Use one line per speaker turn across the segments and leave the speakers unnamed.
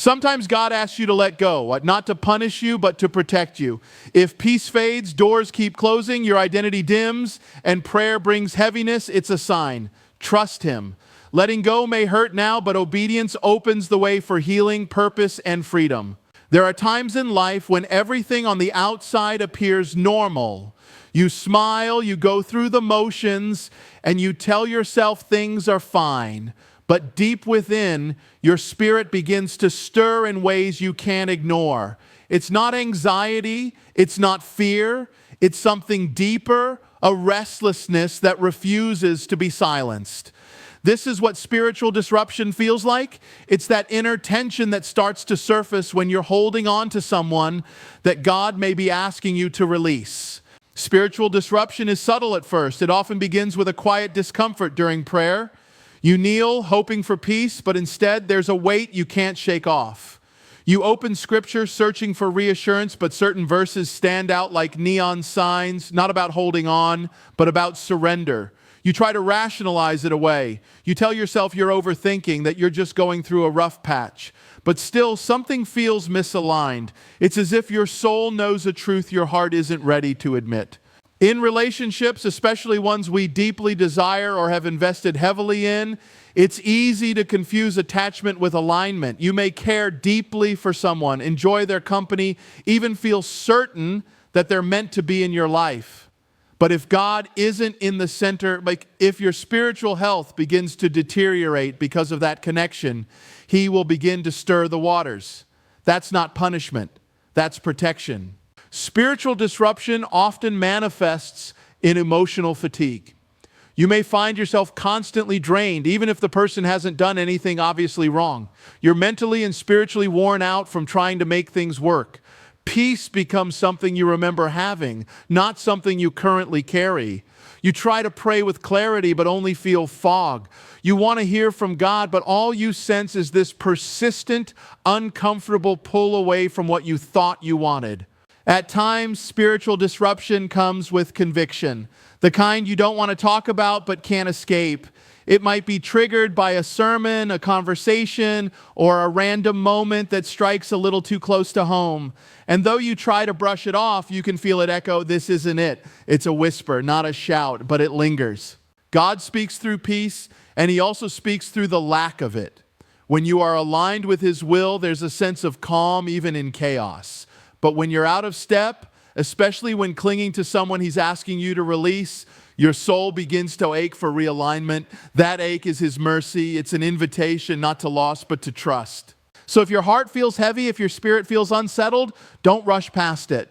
Sometimes God asks you to let go, not to punish you, but to protect you. If peace fades, doors keep closing, your identity dims, and prayer brings heaviness, it's a sign. Trust Him. Letting go may hurt now, but obedience opens the way for healing, purpose, and freedom. There are times in life when everything on the outside appears normal. You smile, you go through the motions, and you tell yourself things are fine. But deep within, your spirit begins to stir in ways you can't ignore. It's not anxiety, it's not fear, it's something deeper, a restlessness that refuses to be silenced. This is what spiritual disruption feels like. It's that inner tension that starts to surface when you're holding on to someone that God may be asking you to release. Spiritual disruption is subtle at first. It often begins with a quiet discomfort during prayer. You kneel, hoping for peace, but instead there's a weight you can't shake off. You open Scripture searching for reassurance, but certain verses stand out like neon signs, not about holding on, but about surrender. You try to rationalize it away. You tell yourself you're overthinking, that you're just going through a rough patch. But still, something feels misaligned. It's as if your soul knows a truth your heart isn't ready to admit. In relationships, especially ones we deeply desire or have invested heavily in, it's easy to confuse attachment with alignment. You may care deeply for someone, enjoy their company, even feel certain that they're meant to be in your life. But if God isn't in the center, like if your spiritual health begins to deteriorate because of that connection, He will begin to stir the waters. That's not punishment, that's protection. Spiritual disruption often manifests in emotional fatigue. You may find yourself constantly drained, even if the person hasn't done anything obviously wrong. You're mentally and spiritually worn out from trying to make things work. Peace becomes something you remember having, not something you currently carry. You try to pray with clarity, but only feel fog. You want to hear from God, but all you sense is this persistent, uncomfortable pull away from what you thought you wanted. At times, spiritual disruption comes with conviction, the kind you don't want to talk about but can't escape. It might be triggered by a sermon, a conversation, or a random moment that strikes a little too close to home. And though you try to brush it off, you can feel it echo, "This isn't it." It's a whisper, not a shout, but it lingers. God speaks through peace, and He also speaks through the lack of it. When you are aligned with His will, there's a sense of calm even in chaos. But when you're out of step, especially when clinging to someone He's asking you to release, your soul begins to ache for realignment. That ache is His mercy. It's an invitation not to loss, but to trust. So if your heart feels heavy, if your spirit feels unsettled, don't rush past it.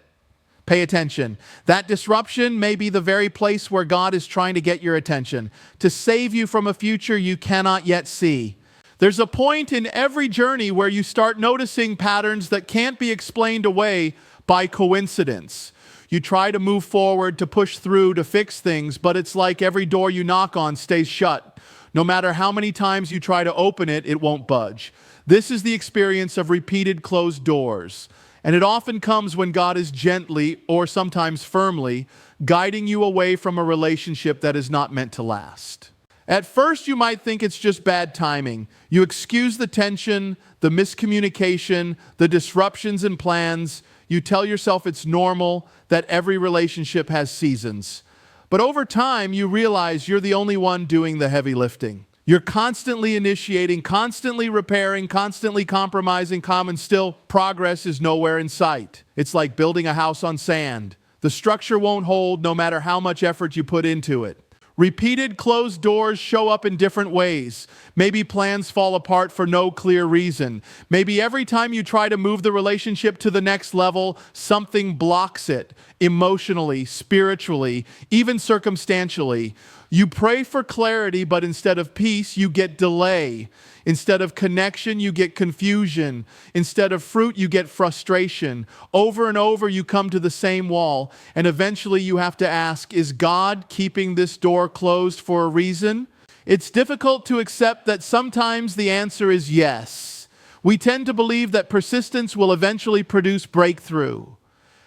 Pay attention. That disruption may be the very place where God is trying to get your attention, to save you from a future you cannot yet see. There's a point in every journey where you start noticing patterns that can't be explained away by coincidence. You try to move forward, to push through, to fix things, but it's like every door you knock on stays shut. No matter how many times you try to open it, it won't budge. This is the experience of repeated closed doors. And it often comes when God is gently, or sometimes firmly, guiding you away from a relationship that is not meant to last. At first, you might think it's just bad timing. You excuse the tension, the miscommunication, the disruptions in plans. You tell yourself it's normal, that every relationship has seasons. But over time, you realize you're the only one doing the heavy lifting. You're constantly initiating, constantly repairing, constantly compromising, and still progress is nowhere in sight. It's like building a house on sand. The structure won't hold no matter how much effort you put into it. Repeated closed doors show up in different ways. Maybe plans fall apart for no clear reason. Maybe every time you try to move the relationship to the next level, something blocks it, emotionally, spiritually, even circumstantially. You pray for clarity, but instead of peace, you get delay. Instead of connection, you get confusion. Instead of fruit, you get frustration. Over and over, you come to the same wall, and eventually you have to ask, is God keeping this door closed for a reason? It's difficult to accept that sometimes the answer is yes. We tend to believe that persistence will eventually produce breakthrough.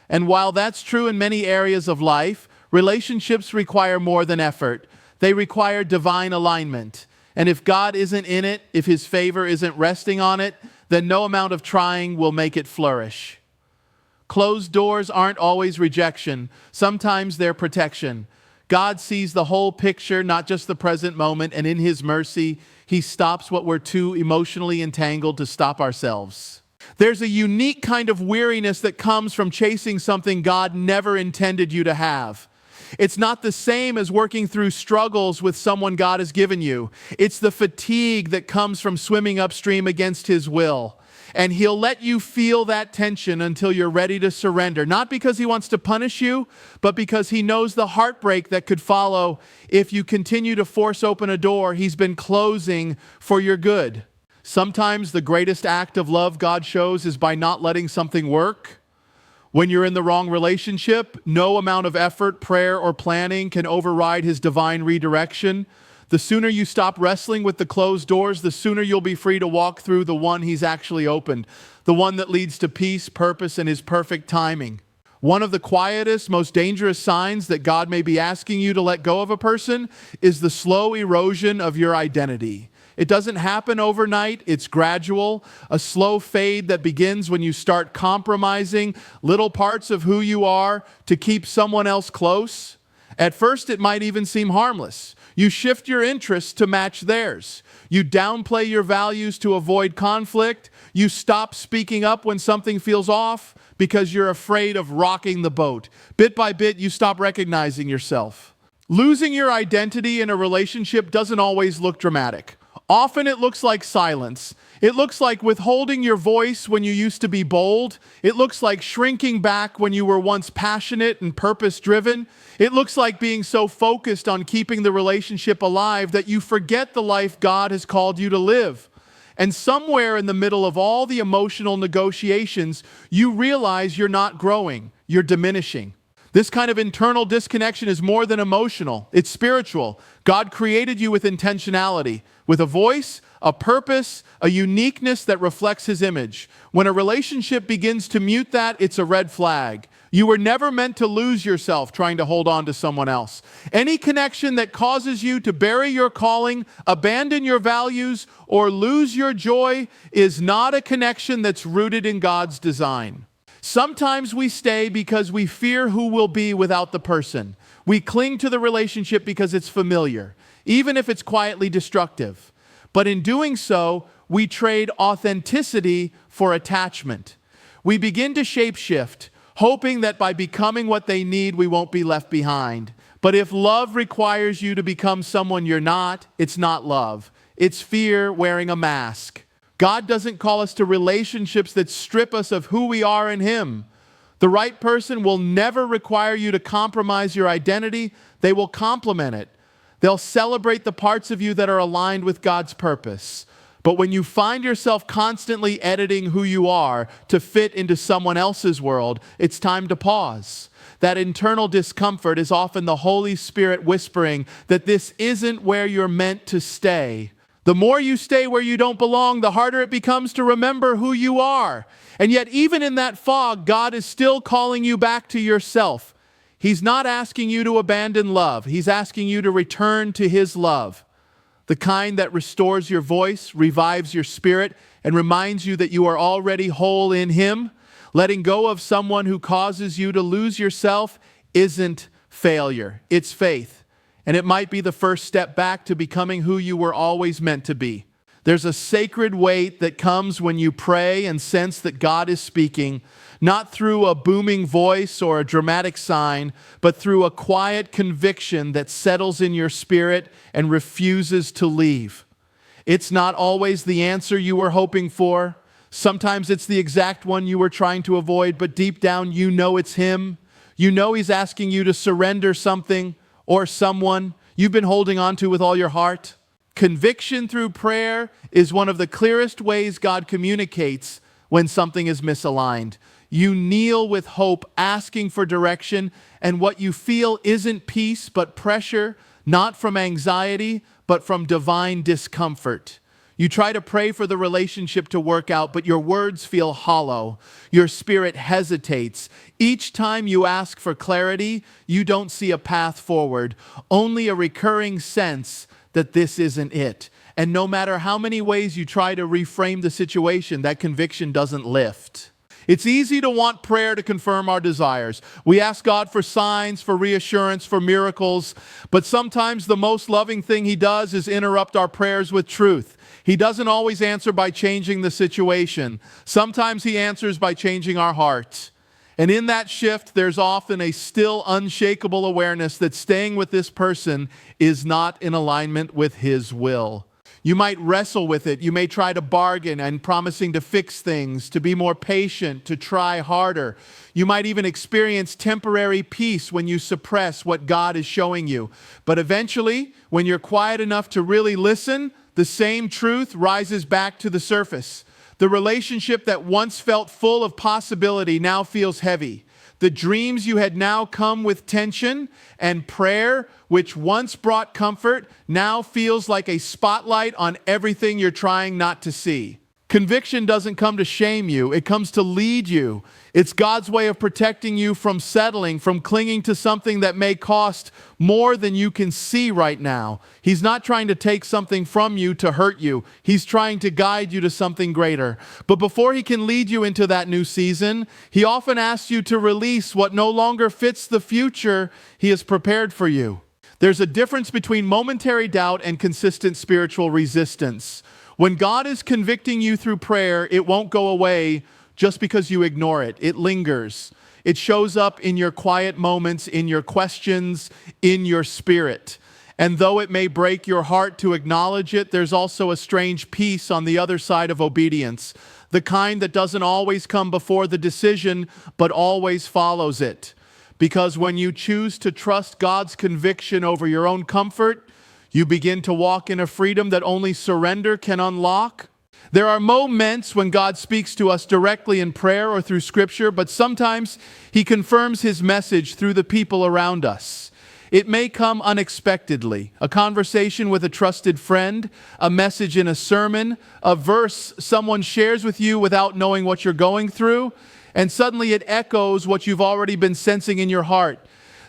And while that's true in many areas of life, relationships require more than effort. They require divine alignment. And if God isn't in it, if His favor isn't resting on it, then no amount of trying will make it flourish. Closed doors aren't always rejection. Sometimes they're protection. God sees the whole picture, not just the present moment, and in His mercy, He stops what we're too emotionally entangled to stop ourselves. There's a unique kind of weariness that comes from chasing something God never intended you to have. It's not the same as working through struggles with someone God has given you. It's the fatigue that comes from swimming upstream against His will. And He'll let you feel that tension until you're ready to surrender. Not because He wants to punish you, but because He knows the heartbreak that could follow if you continue to force open a door He's been closing for your good. Sometimes the greatest act of love God shows is by not letting something work. When you're in the wrong relationship, no amount of effort, prayer, or planning can override His divine redirection. The sooner you stop wrestling with the closed doors, the sooner you'll be free to walk through the one He's actually opened, the one that leads to peace, purpose, and His perfect timing. One of the quietest, most dangerous signs that God may be asking you to let go of a person is the slow erosion of your identity. It doesn't happen overnight, it's gradual, a slow fade that begins when you start compromising little parts of who you are to keep someone else close. At first, it might even seem harmless. You shift your interests to match theirs. You downplay your values to avoid conflict. You stop speaking up when something feels off because you're afraid of rocking the boat. Bit by bit, you stop recognizing yourself. Losing your identity in a relationship doesn't always look dramatic. Often it looks like silence. It looks like withholding your voice when you used to be bold. It looks like shrinking back when you were once passionate and purpose-driven. It looks like being so focused on keeping the relationship alive that you forget the life God has called you to live. And somewhere in the middle of all the emotional negotiations, you realize you're not growing, you're diminishing. This kind of internal disconnection is more than emotional, it's spiritual. God created you with intentionality, with a voice, a purpose, a uniqueness that reflects His image. When a relationship begins to mute that, it's a red flag. You were never meant to lose yourself trying to hold on to someone else. Any connection that causes you to bury your calling, abandon your values, or lose your joy is not a connection that's rooted in God's design. Sometimes we stay because we fear who we'll be without the person. We cling to the relationship because it's familiar, even if it's quietly destructive. But in doing so, we trade authenticity for attachment. We begin to shapeshift, hoping that by becoming what they need, we won't be left behind. But if love requires you to become someone you're not, it's not love. It's fear wearing a mask. God doesn't call us to relationships that strip us of who we are in Him. The right person will never require you to compromise your identity. They will complement it. They'll celebrate the parts of you that are aligned with God's purpose. But when you find yourself constantly editing who you are to fit into someone else's world, it's time to pause. That internal discomfort is often the Holy Spirit whispering that this isn't where you're meant to stay. The more you stay where you don't belong, the harder it becomes to remember who you are. And yet, even in that fog, God is still calling you back to yourself. He's not asking you to abandon love. He's asking you to return to His love, the kind that restores your voice, revives your spirit, and reminds you that you are already whole in Him. Letting go of someone who causes you to lose yourself isn't failure. It's faith. And it might be the first step back to becoming who you were always meant to be. There's a sacred weight that comes when you pray and sense that God is speaking, not through a booming voice or a dramatic sign, but through a quiet conviction that settles in your spirit and refuses to leave. It's not always the answer you were hoping for. Sometimes it's the exact one you were trying to avoid, but deep down you know it's Him. You know He's asking you to surrender something or someone you've been holding on to with all your heart. Conviction through prayer is one of the clearest ways God communicates when something is misaligned. You kneel with hope, asking for direction, and what you feel isn't peace but pressure, not from anxiety, but from divine discomfort. You try to pray for the relationship to work out, but your words feel hollow. Your spirit hesitates. Each time you ask for clarity, you don't see a path forward, only a recurring sense that this isn't it. And no matter how many ways you try to reframe the situation, that conviction doesn't lift. It's easy to want prayer to confirm our desires. We ask God for signs, for reassurance, for miracles, but sometimes the most loving thing He does is interrupt our prayers with truth. He doesn't always answer by changing the situation. Sometimes He answers by changing our hearts. And in that shift, there's often a still unshakable awareness that staying with this person is not in alignment with His will. You might wrestle with it. You may try to bargain and promising to fix things, to be more patient, to try harder. You might even experience temporary peace when you suppress what God is showing you. But eventually, when you're quiet enough to really listen, the same truth rises back to the surface. The relationship that once felt full of possibility now feels heavy. The dreams you had now come with tension, and prayer, which once brought comfort, now feels like a spotlight on everything you're trying not to see. Conviction doesn't come to shame you, it comes to lead you. It's God's way of protecting you from settling, from clinging to something that may cost more than you can see right now. He's not trying to take something from you to hurt you. He's trying to guide you to something greater. But before He can lead you into that new season, He often asks you to release what no longer fits the future He has prepared for you. There's a difference between momentary doubt and consistent spiritual resistance. When God is convicting you through prayer, it won't go away just because you ignore it. It lingers. It shows up in your quiet moments, in your questions, in your spirit. And though it may break your heart to acknowledge it, there's also a strange peace on the other side of obedience, the kind that doesn't always come before the decision, but always follows it. Because when you choose to trust God's conviction over your own comfort, you begin to walk in a freedom that only surrender can unlock. There are moments when God speaks to us directly in prayer or through Scripture, but sometimes He confirms His message through the people around us. It may come unexpectedly, a conversation with a trusted friend, a message in a sermon, a verse someone shares with you without knowing what you're going through, and suddenly it echoes what you've already been sensing in your heart.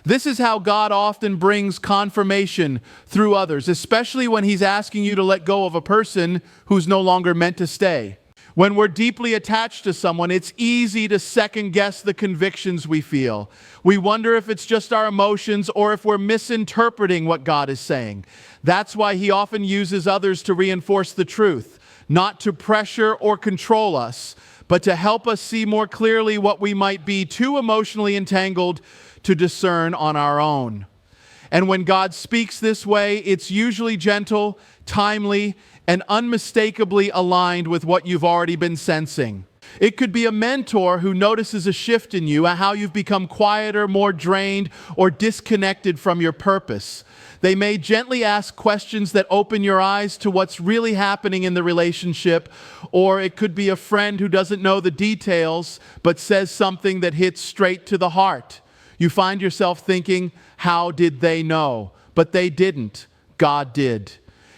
This is how God often brings confirmation through others, especially when He's asking you to let go of a person who's no longer meant to stay. When we're deeply attached to someone, it's easy to second-guess the convictions we feel. We wonder if it's just our emotions or if we're misinterpreting what God is saying. That's why He often uses others to reinforce the truth, not to pressure or control us, but to help us see more clearly what we might be too emotionally entangled to discern on our own. And when God speaks this way, it's usually gentle, timely, and unmistakably aligned with what you've already been sensing. It could be a mentor who notices a shift in you, how you've become quieter, more drained, or disconnected from your purpose. They may gently ask questions that open your eyes to what's really happening in the relationship, or it could be a friend who doesn't know the details, but says something that hits straight to the heart. You find yourself thinking, how did they know? But they didn't. God did.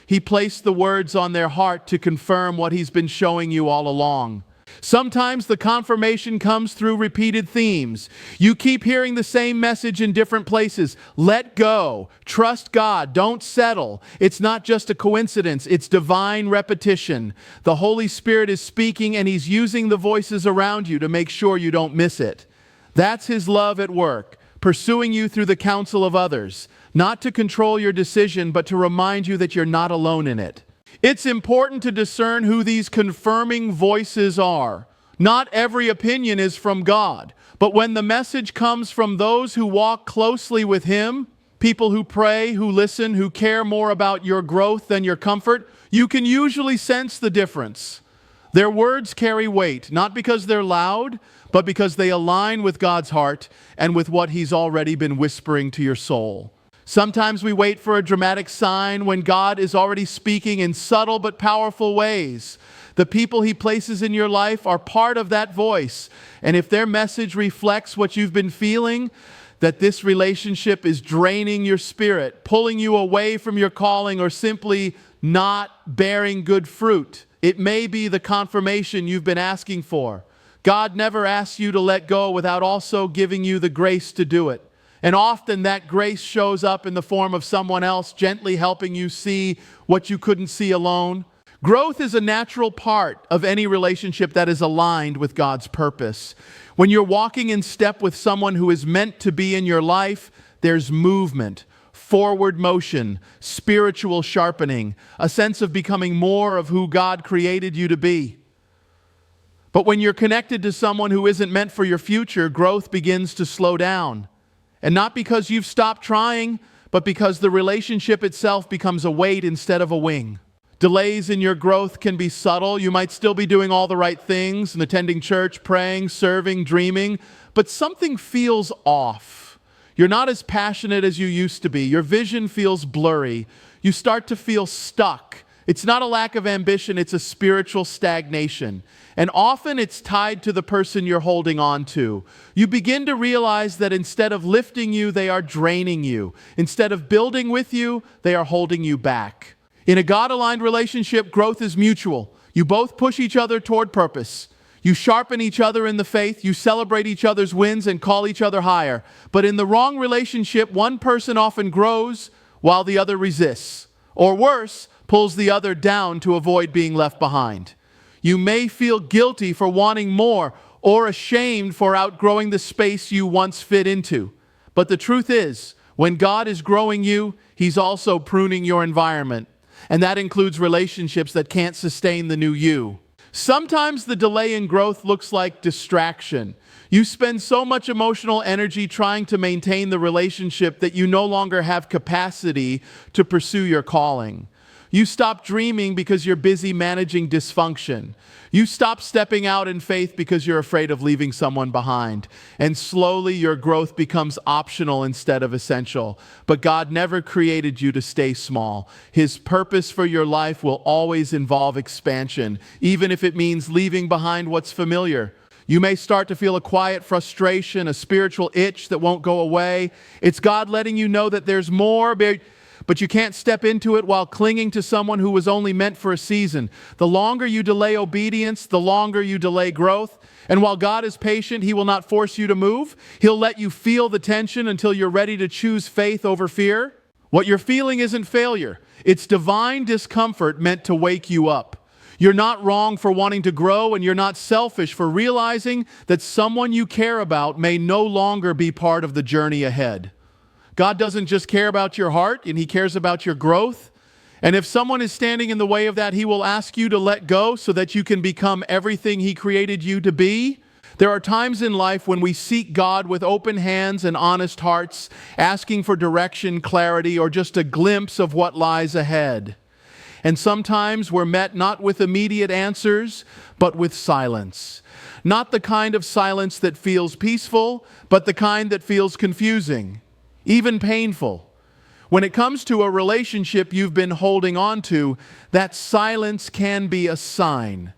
He placed the words on their heart to confirm what He's been showing you all along. Sometimes the confirmation comes through repeated themes. You keep hearing the same message in different places. Let go. Trust God. Don't settle. It's not just a coincidence. It's divine repetition. The Holy Spirit is speaking, and He's using the voices around you to make sure you don't miss it. That's His love at work, pursuing you through the counsel of others, not to control your decision, but to remind you that you're not alone in it. It's important to discern who these confirming voices are. Not every opinion is from God, but when the message comes from those who walk closely with Him, people who pray, who listen, who care more about your growth than your comfort, you can usually sense the difference. Their words carry weight, not because they're loud, but because they align with God's heart and with what He's already been whispering to your soul. Sometimes we wait for a dramatic sign when God is already speaking in subtle but powerful ways. The people He places in your life are part of that voice. And if their message reflects what you've been feeling, that this relationship is draining your spirit, pulling you away from your calling, or simply not bearing good fruit, it may be the confirmation you've been asking for. God never asks you to let go without also giving you the grace to do it. And often that grace shows up in the form of someone else gently helping you see what you couldn't see alone. Growth is a natural part of any relationship that is aligned with God's purpose. When you're walking in step with someone who is meant to be in your life, there's movement, forward motion, spiritual sharpening, a sense of becoming more of who God created you to be. But when you're connected to someone who isn't meant for your future, growth begins to slow down. And not because you've stopped trying, but because the relationship itself becomes a weight instead of a wing. Delays in your growth can be subtle. You might still be doing all the right things and attending church, praying, serving, dreaming, but something feels off. You're not as passionate as you used to be. Your vision feels blurry. You start to feel stuck. It's not a lack of ambition, it's a spiritual stagnation. And often it's tied to the person you're holding on to. You begin to realize that instead of lifting you, they are draining you. Instead of building with you, they are holding you back. In a God-aligned relationship, growth is mutual. You both push each other toward purpose. You sharpen each other in the faith. You celebrate each other's wins and call each other higher. But in the wrong relationship, one person often grows while the other resists. Or worse, pulls the other down to avoid being left behind. You may feel guilty for wanting more or ashamed for outgrowing the space you once fit into. But the truth is, when God is growing you, He's also pruning your environment. And that includes relationships that can't sustain the new you. Sometimes the delay in growth looks like distraction. You spend so much emotional energy trying to maintain the relationship that you no longer have capacity to pursue your calling. You stop dreaming because you're busy managing dysfunction. You stop stepping out in faith because you're afraid of leaving someone behind. And slowly your growth becomes optional instead of essential. But God never created you to stay small. His purpose for your life will always involve expansion, even if it means leaving behind what's familiar. You may start to feel a quiet frustration, a spiritual itch that won't go away. It's God letting you know that there's more, but you can't step into it while clinging to someone who was only meant for a season. The longer you delay obedience, the longer you delay growth. And while God is patient, He will not force you to move. He'll let you feel the tension until you're ready to choose faith over fear. What you're feeling isn't failure. It's divine discomfort meant to wake you up. You're not wrong for wanting to grow, and you're not selfish for realizing that someone you care about may no longer be part of the journey ahead. God doesn't just care about your heart, and He cares about your growth. And if someone is standing in the way of that, He will ask you to let go so that you can become everything He created you to be. There are times in life when we seek God with open hands and honest hearts, asking for direction, clarity, or just a glimpse of what lies ahead. And sometimes we're met not with immediate answers, but with silence. Not the kind of silence that feels peaceful, but the kind that feels confusing, even painful. When it comes to a relationship you've been holding on to, that silence can be a sign.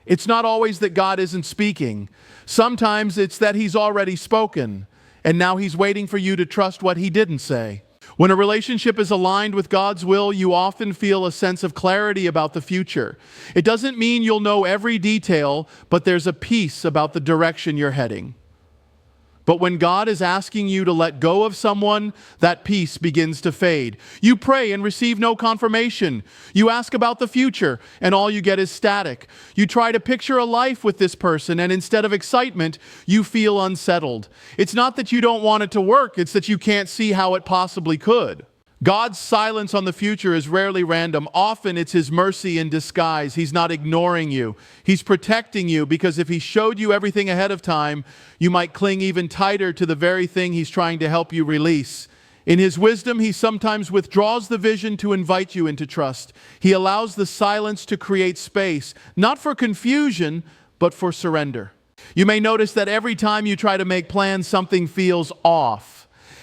It's not always that God isn't speaking. Sometimes it's that He's already spoken, and now He's waiting for you to trust what He didn't say. When a relationship is aligned with God's will, you often feel a sense of clarity about the future. It doesn't mean you'll know every detail, but there's a peace about the direction you're heading. But when God is asking you to let go of someone, that peace begins to fade. You pray and receive no confirmation. You ask about the future, and all you get is static. You try to picture a life with this person, and instead of excitement, you feel unsettled. It's not that you don't want it to work, it's that you can't see how it possibly could. God's silence on the future is rarely random. Often it's His mercy in disguise. He's not ignoring you. He's protecting you, because if He showed you everything ahead of time, you might cling even tighter to the very thing He's trying to help you release. In His wisdom, He sometimes withdraws the vision to invite you into trust. He allows the silence to create space, not for confusion, but for surrender. You may notice that every time you try to make plans, something feels off.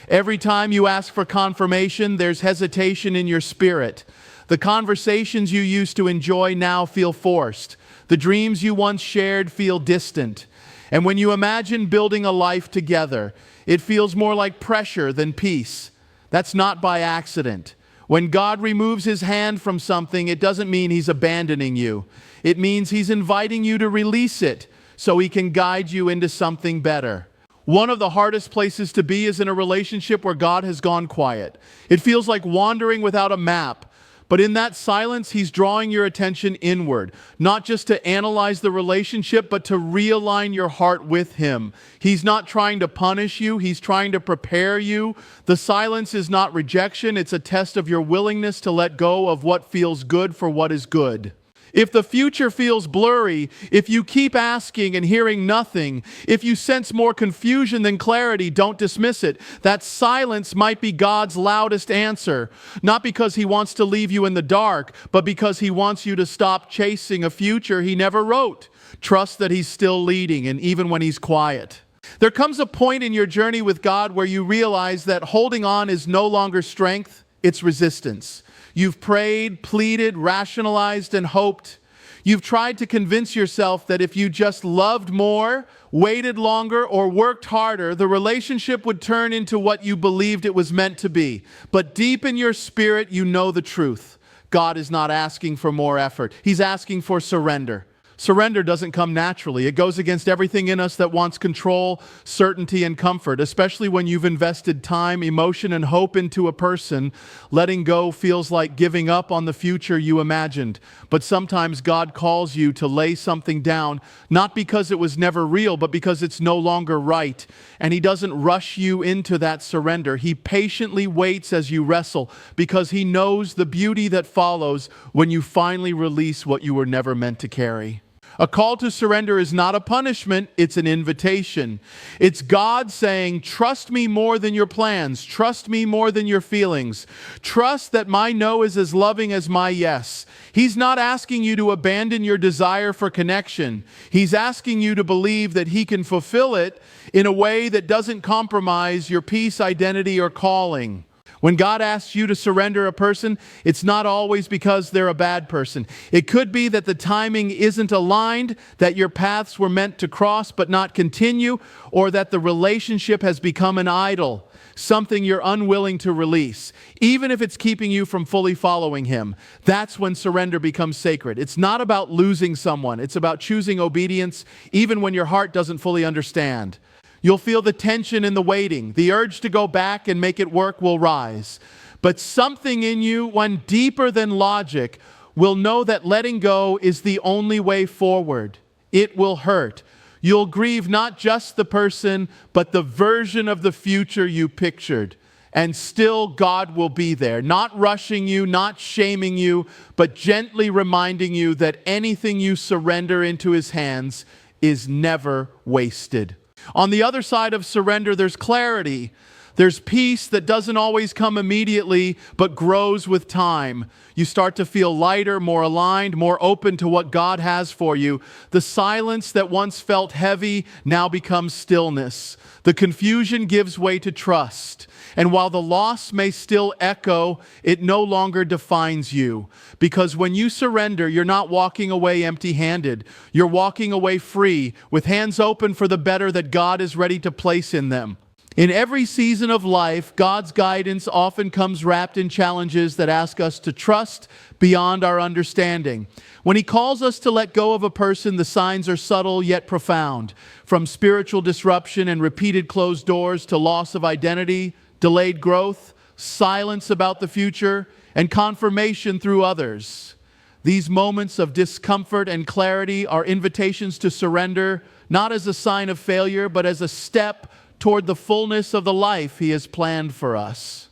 Every time you ask for confirmation, there's hesitation in your spirit. The conversations you used to enjoy now feel forced. The dreams you once shared feel distant. And when you imagine building a life together, it feels more like pressure than peace. That's not by accident. When God removes His hand from something, it doesn't mean He's abandoning you. It means He's inviting you to release it so He can guide you into something better. One of the hardest places to be is in a relationship where God has gone quiet. It feels like wandering without a map. But in that silence, He's drawing your attention inward, not just to analyze the relationship, but to realign your heart with Him. He's not trying to punish you. He's trying to prepare you. The silence is not rejection. It's a test of your willingness to let go of what feels good for what is good. If the future feels blurry, if you keep asking and hearing nothing, if you sense more confusion than clarity, don't dismiss it. That silence might be God's loudest answer, not because He wants to leave you in the dark, but because He wants you to stop chasing a future He never wrote. Trust that He's still leading, and even when He's quiet. There comes a point in your journey with God where you realize that holding on is no longer strength, it's resistance. You've prayed, pleaded, rationalized, and hoped. You've tried to convince yourself that if you just loved more, waited longer, or worked harder, the relationship would turn into what you believed it was meant to be. But deep in your spirit, you know the truth. God is not asking for more effort. He's asking for surrender. Surrender doesn't come naturally. It goes against everything in us that wants control, certainty, and comfort, especially when you've invested time, emotion, and hope into a person. Letting go feels like giving up on the future you imagined. But sometimes God calls you to lay something down, not because it was never real, but because it's no longer right. And He doesn't rush you into that surrender. He patiently waits as you wrestle because He knows the beauty that follows when you finally release what you were never meant to carry. A call to surrender is not a punishment, it's an invitation. It's God saying, trust me more than your plans. Trust me more than your feelings. Trust that my no is as loving as my yes. He's not asking you to abandon your desire for connection. He's asking you to believe that He can fulfill it in a way that doesn't compromise your peace, identity, or calling. When God asks you to surrender a person, it's not always because they're a bad person. It could be that the timing isn't aligned, that your paths were meant to cross but not continue, or that the relationship has become an idol, something you're unwilling to release, even if it's keeping you from fully following Him. That's when surrender becomes sacred. It's not about losing someone. It's about choosing obedience even when your heart doesn't fully understand. You'll feel the tension in the waiting. The urge to go back and make it work will rise. But something in you, one deeper than logic, will know that letting go is the only way forward. It will hurt. You'll grieve not just the person, but the version of the future you pictured. And still God will be there, not rushing you, not shaming you, but gently reminding you that anything you surrender into His hands is never wasted. On the other side of surrender, there's clarity. There's peace that doesn't always come immediately, but grows with time. You start to feel lighter, more aligned, more open to what God has for you. The silence that once felt heavy now becomes stillness. The confusion gives way to trust. And while the loss may still echo, it no longer defines you. Because when you surrender, you're not walking away empty-handed. You're walking away free, with hands open for the better that God is ready to place in them. In every season of life, God's guidance often comes wrapped in challenges that ask us to trust beyond our understanding. When He calls us to let go of a person, the signs are subtle yet profound. From spiritual disruption and repeated closed doors to loss of identity, delayed growth, silence about the future, and confirmation through others. These moments of discomfort and clarity are invitations to surrender, not as a sign of failure, but as a step toward the fullness of the life He has planned for us.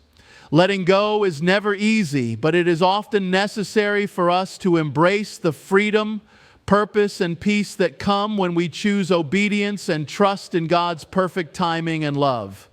Letting go is never easy, but it is often necessary for us to embrace the freedom, purpose, and peace that come when we choose obedience and trust in God's perfect timing and love.